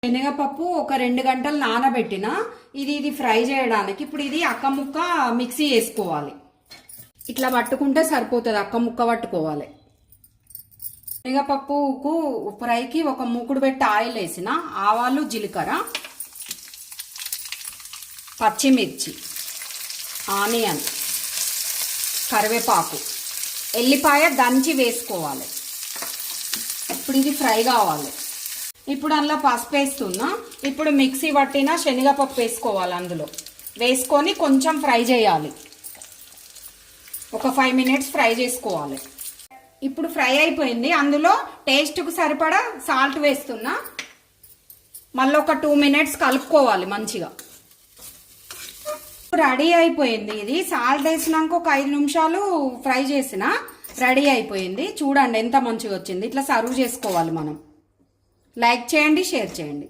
శనగపప్పు ఒక 2 గంటలు నానబెట్టిన ఇది ఫ్రై చేయడానికి. ఇప్పుడు ఇది అక్క ముక్క మిక్సీ వేసుకోవాలి. ఇట్లా పట్టుకుంటే సరిపోతుంది, అక్క ముక్క పట్టుకోవాలి. శనగపప్పుకు ఫ్రైకి ఒక మూకుడు పెట్టి ఆయిల్ వేసిన, ఆవాలు, జీలకర్ర, పచ్చిమిర్చి, ఆనియన్, కరివేపాకు, ఎల్లిపాయ దంచి వేసుకోవాలి. ఇప్పుడు ఇది ఫ్రై కావాలి. ఇప్పుడు అందులో పసుపు వేస్తున్నా. ఇప్పుడు మిక్సీ పట్టిన శనగపప్పు వేసుకోవాలి. అందులో వేసుకొని కొంచెం ఫ్రై చేయాలి. ఒక 5 మినిట్స్ ఫ్రై చేసుకోవాలి. ఇప్పుడు ఫ్రై అయిపోయింది. అందులో టేస్ట్కు సరిపడా సాల్ట్ వేస్తున్నా. మళ్ళీ ఒక 2 మినిట్స్ కలుపుకోవాలి మంచిగా. రెడీ అయిపోయింది. ఇది సాల్ట్ వేసినాక ఒక 5 నిమిషాలు ఫ్రై చేసిన రెడీ అయిపోయింది. చూడండి ఎంత మంచిగా వచ్చింది. ఇట్లా సర్వ్ చేసుకోవాలి మనం. లైక్ చేయండి, షేర్ చేయండి.